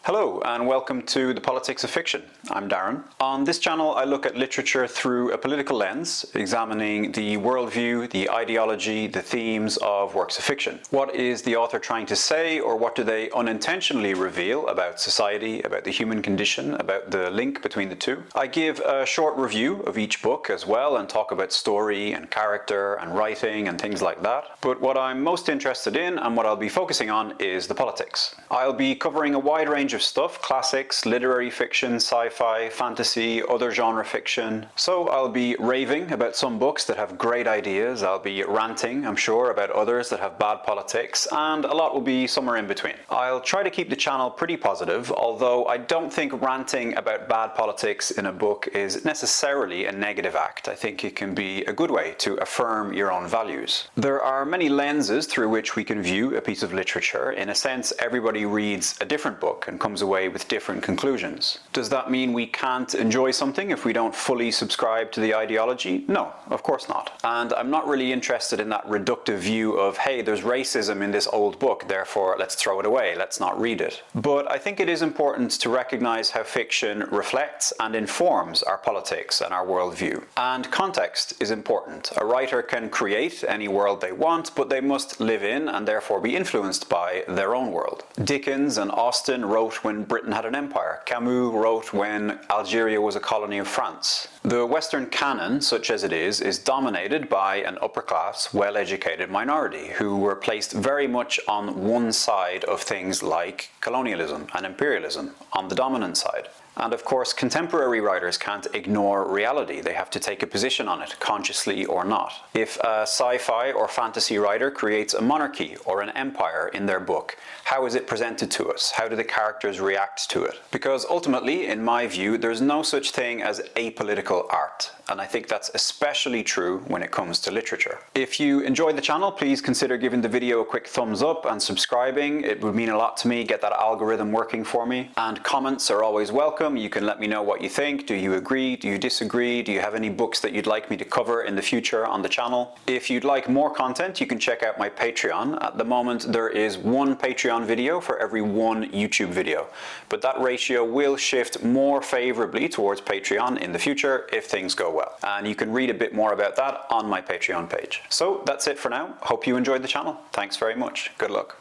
Hello and welcome to The Politics of Fiction. I'm Darren. On this channel I look at literature through a political lens, examining the worldview, the ideology, the themes of works of fiction. What is the author trying to say, or what do they unintentionally reveal about society, about the human condition, about the link between the two? I give a short review of each book as well and talk about story and character and writing and things like that. But what I'm most interested in and what I'll be focusing on is the politics. I'll be covering a wide range of stuff: classics, literary fiction, sci-fi, fantasy, other genre fiction. So I'll be raving about some books that have great ideas, I'll be ranting, I'm sure, about others that have bad politics, and a lot will be somewhere in between. I'll try to keep the channel pretty positive, although I don't think ranting about bad politics in a book is necessarily a negative act. I think it can be a good way to affirm your own values. There are many lenses through which we can view a piece of literature. In a sense, everybody reads a different book and comes away with different conclusions. Does that mean we can't enjoy something if we don't fully subscribe to the ideology? No, of course not. And I'm not really interested in that reductive view of, hey, there's racism in this old book, therefore let's throw it away, let's not read it. But I think it is important to recognize how fiction reflects and informs our politics and our worldview. And context is important. A writer can create any world they want, but they must live in and therefore be influenced by their own world. Dickens and Austen wrote when Britain had an empire. Camus wrote when Algeria was a colony of France. The Western canon, such as it is dominated by an upper-class, well-educated minority who were placed very much on one side of things like colonialism and imperialism, on the dominant side. And of course, contemporary writers can't ignore reality. They have to take a position on it, consciously or not. If a sci-fi or fantasy writer creates a monarchy or an empire in their book, how is it presented to us? How do the characters react to it? Because ultimately, in my view, there's no such thing as apolitical art. And I think that's especially true when it comes to literature. If you enjoyed the channel, please consider giving the video a quick thumbs up and subscribing. It would mean a lot to me, get that algorithm working for me. And comments are always welcome. You can let me know what you think. Do you agree? Do you disagree? Do you have any books that you'd like me to cover in the future on the channel? If you'd like more content, you can check out my Patreon. At the moment, there is one Patreon video for every one YouTube video. But that ratio will shift more favorably towards Patreon in the future if things go well. And you can read a bit more about that on my Patreon page. So that's it for now. Hope you enjoyed the channel. Thanks very much. Good luck.